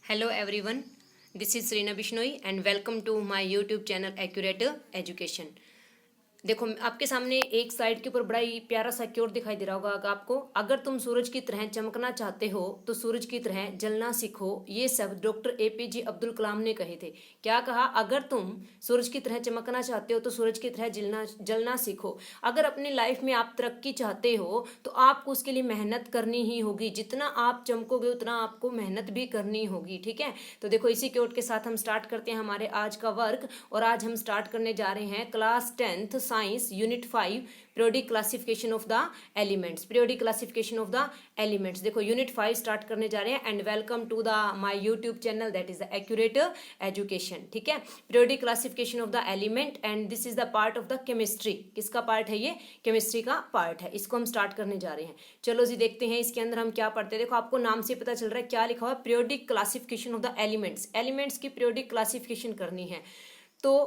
Hello everyone, this is Serena Bishnoi and welcome to my YouTube channel Accurate Education। देखो आपके सामने एक side के ऊपर बड़ा ही प्यारा सा क्योर दिखाई दे रहा होगा आपको। अगर तुम सूरज की तरह चमकना चाहते हो तो सूरज की तरह जलना सीखो। ये सब डॉक्टर APJ अब्दुल कलाम ने कहे थे। क्या कहा? अगर तुम सूरज की तरह चमकना चाहते हो तो सूरज की तरह जलना सीखो। अगर अपनी लाइफ में आप तरक्की चाहते हो तो आपको उसके लिए मेहनत करनी ही होगी। जितना आप चमकोगे उतना आपको मेहनत भी करनी होगी। ठीक है, तो देखो इसी क्योट के साथ हम स्टार्ट करते हैं हमारे आज का वर्क। और आज हम स्टार्ट करने जा रहे हैं class 10th science unit 5 periodic classification of the elements. Periodic classification of the elements. देखो यूनिट 5 स्टार्ट करने जा रहे हैं and welcome to the my YouTube channel that is the accurate education. ठीक है, periodic classification of the element and this is the part of the chemistry. किसका part है ये? केमिस्ट्री का पार्ट है। इसको हम स्टार्ट करने जा रहे हैं। चलो जी देखते हैं इसके अंदर हम क्या पढ़ते हैं। देखो आपको नाम से पता चल रहा है क्या लिखा हुआ है, periodic classification of the elements. Elements की पीरियोडिक क्लासिफिकेशन करनी है। तो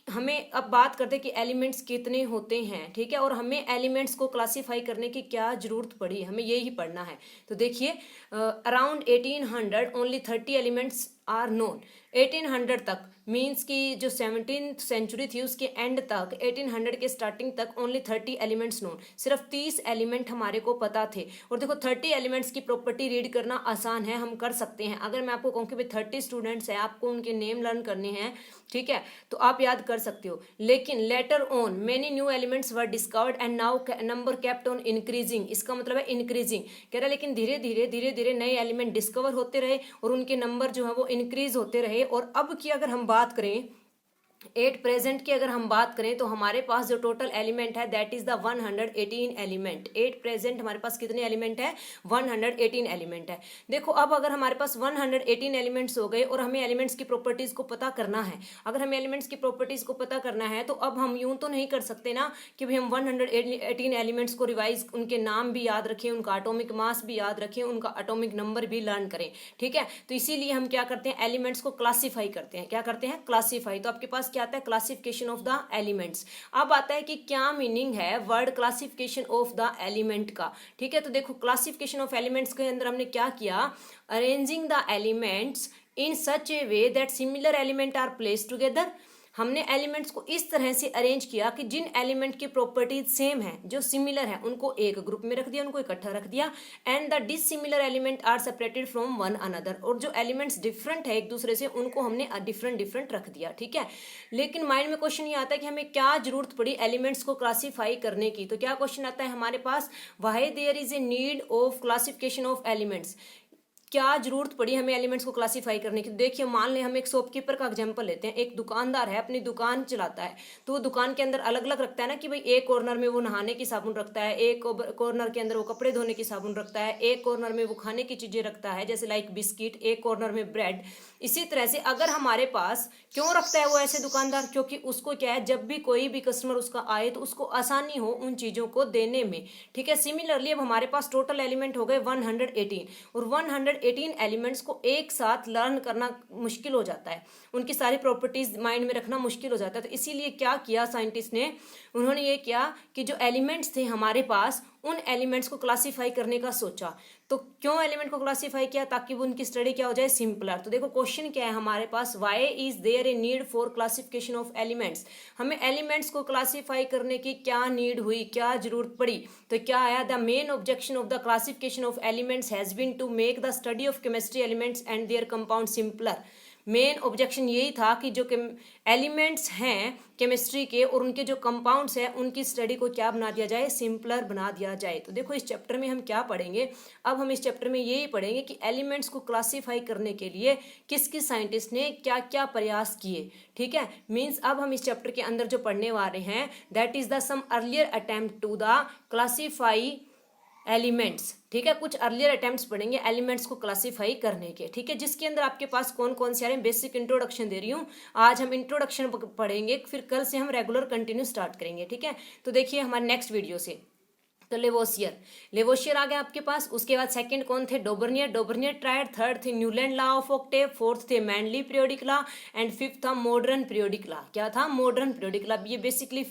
हमें अब बात करते हैं कि एलिमेंट्स कितने होते हैं। ठीक है, और हमें एलिमेंट्स को क्लासिफाई करने की क्या जरूरत पड़ी, हमें यही पढ़ना है। तो देखिए around 1800 only 30 elements are known. 1800 तक मीन्स की जो 17th सेंचुरी थी उसके एंड तक, 1800 के स्टार्टिंग तक ओनली 30 एलिमेंट्स नोन। सिर्फ 30 एलिमेंट हमारे को पता थे। और देखो 30 एलिमेंट्स की प्रॉपर्टी रीड करना आसान है, हम कर सकते हैं। अगर मैं आपको कहूँ कि भाई 30 स्टूडेंट्स हैं, आपको उनके नेम लर्न करने हैं, ठीक है, तो आप याद कर सकते हो। लेकिन later on many new elements were discovered and now number kept on increasing. इसका मतलब है इंक्रीजिंग कह रहा है। लेकिन धीरे धीरे नए एलिमेंट डिस्कवर होते रहे और उनके नंबर जो है वो इंक्रीज होते रहे। और अब की अगर हम बात करें 8 प्रेजेंट की अगर हम बात करें तो हमारे पास जो टोटल एलिमेंट है that is the 118 element. 8 present हमारे पास कितने एलिमेंट है? 118 एलिमेंट है। देखो अब अगर हमारे पास 118 एलिमेंट्स हो गए और हमें एलिमेंट्स की प्रॉपर्टीज को पता करना है, अगर हमें एलिमेंट्स की प्रॉपर्टीज को पता करना है तो अब हम यूं तो नहीं कर सकते ना कि भाई हम 118 एलिमेंट्स को रिवाइज, उनके नाम भी याद रखें, उनका एटॉमिक मास भी याद रखें, उनका एटॉमिक नंबर भी लर्न करें। ठीक है, तो इसीलिए हम क्या करते हैं, एलिमेंट्स को क्लासीफाई करते हैं। क्या करते हैं? क्लासीफाई। तो आपके पास क्या आता है? Classification of the elements. अब आता है कि क्या मीनिंग है word classification of the element का। ठीक है, तो देखो क्लासिफिकेशन ऑफ एलिमेंट्स के अंदर हमने क्या किया, arranging the elements in such a way that similar element are placed together. हमने एलिमेंट्स को इस तरह से अरेंज किया कि जिन एलिमेंट की प्रॉपर्टीज सेम है, जो सिमिलर है, उनको एक ग्रुप में रख दिया, उनको इकट्ठा रख दिया। And the dissimilar element are separated from one another. और जो एलिमेंट्स डिफरेंट है एक दूसरे से उनको हमने डिफरेंट रख दिया। ठीक है, लेकिन माइंड में क्वेश्चन ये आता है कि हमें क्या जरूरत पड़ी एलिमेंट्स को क्लासीफाई करने की। तो क्या क्वेश्चन आता है हमारे पास, why there is a need of classification of elements. क्या जरूरत पड़ी हमें एलिमेंट्स को क्लासिफाई करने की। देखिए मान लें हम एक शॉपकीपर का एग्जांपल लेते हैं। एक दुकानदार है, अपनी दुकान चलाता है, तो वो दुकान के अंदर अलग अलग रखता है ना कि भाई एक कॉर्नर में वो नहाने की साबुन रखता है, एक कॉर्नर के अंदर वो कपड़े धोने की साबुन रखता है, एक कॉर्नर में वो खाने की चीजें रखता है जैसे लाइक बिस्किट, एक कॉर्नर में ब्रेड। इसी तरह से अगर हमारे पास, क्यों रखता है वो ऐसे दुकानदार, क्योंकि उसको क्या है, जब भी कोई भी कस्टमर उसका आए तो उसको आसानी हो उन चीजों को देने में। ठीक है, सिमिलरली अब हमारे पास टोटल एलिमेंट हो गए 118 और 118 एलिमेंट्स को एक साथ लर्न करना मुश्किल हो जाता है, उनकी सारी प्रॉपर्टीज माइंड में रखना मुश्किल हो जाता है। तो इसीलिए क्या किया साइंटिस्ट ने, उन्होंने ये किया कि जो एलिमेंट्स थे हमारे पास उन एलिमेंट्स को क्लासिफाई करने का सोचा। तो क्यों एलिमेंट को क्लासिफाई किया? ताकि वो उनकी स्टडी क्या हो जाए, सिंपलर। तो देखो क्वेश्चन क्या है हमारे पास, why is there a need for classification of elements. हमें एलिमेंट्स को क्लासिफाई करने की क्या नीड हुई, क्या जरूरत पड़ी। तो क्या आया, the main objection of the classification of elements has been to make the study of chemistry elements and their compound simpler. Main objection यही था कि जो एलिमेंट्स हैं केमिस्ट्री के और उनके जो कंपाउंड्स हैं उनकी स्टडी को क्या बना दिया जाए, सिंपलर बना दिया जाए। तो देखो इस चैप्टर में हम क्या पढ़ेंगे, अब हम इस चैप्टर में यही पढ़ेंगे कि एलिमेंट्स को क्लासीफाई करने के लिए किस किस साइंटिस्ट ने क्या क्या प्रयास किए। ठीक है, मीन्स अब हम इस चैप्टर के अंदर जो पढ़ने वाले हैं that is the some earlier attempt to the classify elements. ठीक है, कुछ अर्लियर अटेम्प्ट्स पढ़ेंगे एलिमेंट्स को क्लासिफाई करने के। ठीक है, जिसके अंदर आपके पास कौन कौन से आ रहे हैं, बेसिक इंट्रोडक्शन दे रही हूँ। आज हम इंट्रोडक्शन पढ़ेंगे, फिर कल से हम रेगुलर कंटिन्यू स्टार्ट करेंगे। ठीक है, तो देखिए हमारे नेक्स्ट वीडियो से तो लेवोसियर आ गया आपके पास। उसके बाद सेकंड कौन थे? Dobereiner triad. थर्ड थे Newland law of octave. Fourth थे Mendeleev periodic law and fifth था मॉडर्न पीरियोडिक लॉ। क्या था? Modern periodic law. ये बेसिकली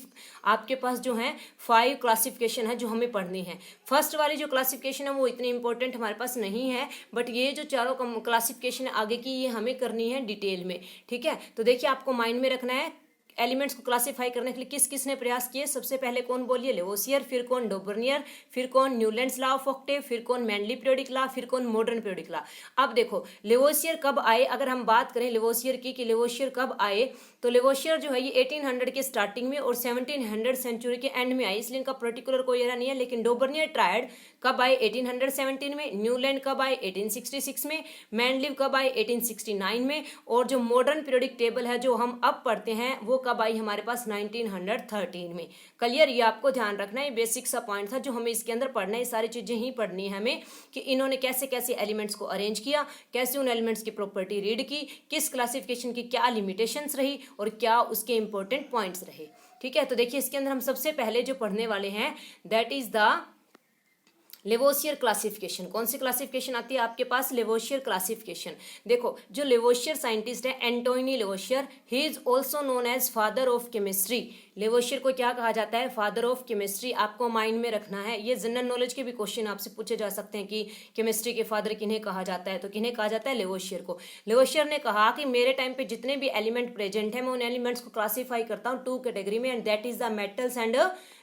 आपके पास जो है 5 क्लासिफिकेशन है जो हमें पढ़नी है। फर्स्ट वाली जो क्लासिफिकेशन है वो इतनी इंपॉर्टेंट हमारे पास नहीं है, बट ये जो चारों क्लासिफिकेशन आगे की ये हमें करनी है डिटेल में। ठीक है, तो देखिए आपको माइंड में रखना है एलिमेंट्स को क्लासिफाई करने के लिए किस किसने प्रयास किए। सबसे पहले कौन बोलिए? लेवोसियर, फिर कौन? डोबर्नियर, फिर कौन? न्यूलैंड्स लॉ ऑफ ऑक्टेव, फिर कौन? मैंडली पीरियोडिक लॉ, फिर कौन? Modern periodic law. अब देखो लेवोसियर कब आए, अगर हम बात करें लेवोसियर की कि लेवोसियर कब आए, तो लेवोसियर जो है ये 1800 के स्टार्टिंग में और 1700 सेंचुरी के एंड में आई, इसलिए इनका पर्टिकुलर कोई एरा नहीं है। लेकिन डोबर्नियर ट्रायड कब आए? 1817 में। न्यूलैंड कब आए? 1866 में। मैंडलिव कब आए? 1869 में। और जो मॉडर्न पीरियोडिक टेबल है जो हम अब पढ़ते हैं वो कब आई हमारे पास? 1913 में। क्लियर? ये आपको ध्यान रखना है, बेसिक सा पॉइंट था जो हमें इसके अंदर पढ़ना है। सारी चीजें ही पढ़नी है हमें कि इन्होंने कैसे कैसे एलिमेंट्स को अरेंज किया, कैसे उन एलिमेंट्स की प्रॉपर्टी रीड की, किस क्लासिफिकेशन की क्या लिमिटेशंस रही और क्या उसके इंपॉर्टेंट पॉइंट्स रहे। ठीक है, तो देखिए इसके अंदर हम सबसे पहले जो पढ़ने वाले हैं that is the Lavoisier classification. कौन सी क्लासिफिकेशन आती है आपके पास? Lavoisier classification. देखो जो लेवोसियर साइंटिस्ट है Antoine Lavoisier, he is also known as father of chemistry. Lavoisier को क्या कहा जाता है? Father of chemistry. आपको माइंड में रखना है, ये जनरल नॉलेज के भी क्वेश्चन आपसे पूछे जा सकते हैं कि केमिस्ट्री के फादर किन्हें कहा जाता है, तो किन्हें कहा जाता है? लेवोसियर को। लेवोसियर ने कहा कि मेरे टाइम पे जितने भी एलिमेंट प्रेजेंट है मैं उन एलिमेंट्स को क्लासीफाई करता हूँ 2 कैटेगरी में, and that is the metals and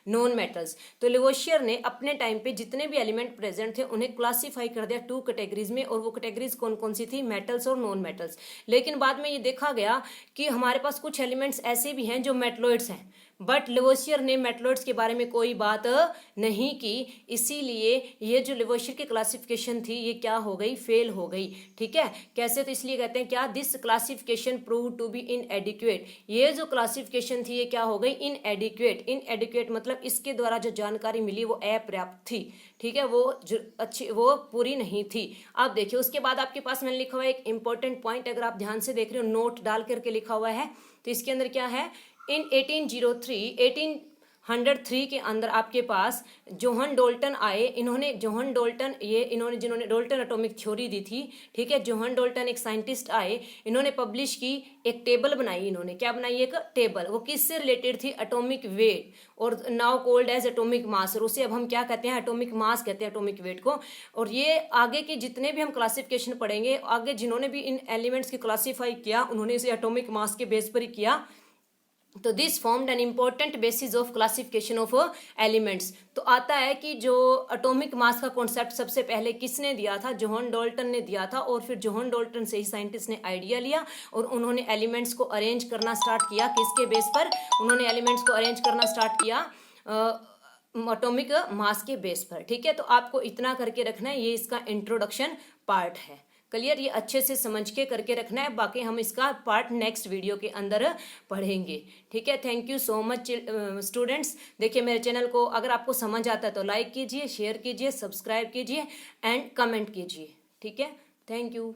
non metals. तो लेवोसियर ने अपने टाइम पे जितने भी एलिमेंट प्रेजेंट थे उन्हें क्लासीफाई कर दिया 2 कैटेगरीज में, और वो कैटेगरीज कौन कौन सी थी? मेटल्स और नॉन मेटल्स। लेकिन बाद में ये देखा गया कि हमारे पास कुछ एलिमेंट्स ऐसे भी हैं जो मेटलॉइड्स हैं, बट लेवोसियर ने मेटलॉइड्स के बारे में कोई बात नहीं की, इसीलिए ये जो लेवोसियर की क्लासिफिकेशन थी ये क्या हो गई? फेल हो गई। ठीक है, कैसे? तो इसलिए कहते हैं क्या? This classification prove to be inadequate. ये जो क्लासिफिकेशन थी ये क्या हो गई? इनएडिक्वेट। इनएडिक्वेट मतलब इसके द्वारा जो जानकारी मिली वो अपर्याप्त थी। ठीक है, वो अच्छी, वो पूरी नहीं थी। अब देखिए उसके बाद आपके पास मैंने लिखा हुआ है एक इंपॉर्टेंट पॉइंट, अगर आप ध्यान से देख रहे हो नोट डाल करके लिखा हुआ है, तो इसके अंदर क्या है? इन 1803 के अंदर आपके पास जोहन डोल्टन आए। जिन्होंने डोल्टन एटॉमिक थ्योरी दी थी। ठीक है, जोहन डोल्टन एक साइंटिस्ट आए, इन्होंने पब्लिश की, एक टेबल बनाई। इन्होंने क्या बनाई? एक टेबल। वो किससे रिलेटेड थी? एटॉमिक वेट, और now called as atomic mass, और उसे अब हम क्या कहते हैं? एटॉमिक मास कहते हैं एटॉमिक वेट को। और ये आगे के जितने भी हम क्लासिफिकेशन पढ़ेंगे, आगे जिन्होंने भी इन एलिमेंट्स की क्लासीफाई किया उन्होंने इसे एटॉमिक मास के बेस पर ही किया। तो this formed an important basis of classification of elements. तो आता है कि जो एटॉमिक मास का कॉन्सेप्ट सबसे पहले किसने दिया था? जोहन डोल्टन ने दिया था, और फिर जोहन डोल्टन से ही साइंटिस्ट ने आइडिया लिया और उन्होंने एलिमेंट्स को अरेंज करना स्टार्ट किया। किसके बेस पर? उन्होंने एलिमेंट्स को अरेंज करना स्टार्ट किया एटॉमिक मास के बेस पर। ठीक है, तो आपको इतना करके रखना है, ये इसका इंट्रोडक्शन पार्ट है। क्लियर? ये अच्छे से समझ के करके रखना है, बाकी हम इसका पार्ट नेक्स्ट वीडियो के अंदर पढ़ेंगे। ठीक है, thank you so much students. देखिए मेरे चैनल को अगर आपको समझ आता है तो लाइक कीजिए, शेयर कीजिए, सब्सक्राइब कीजिए एंड कमेंट कीजिए। ठीक है, थैंक यू।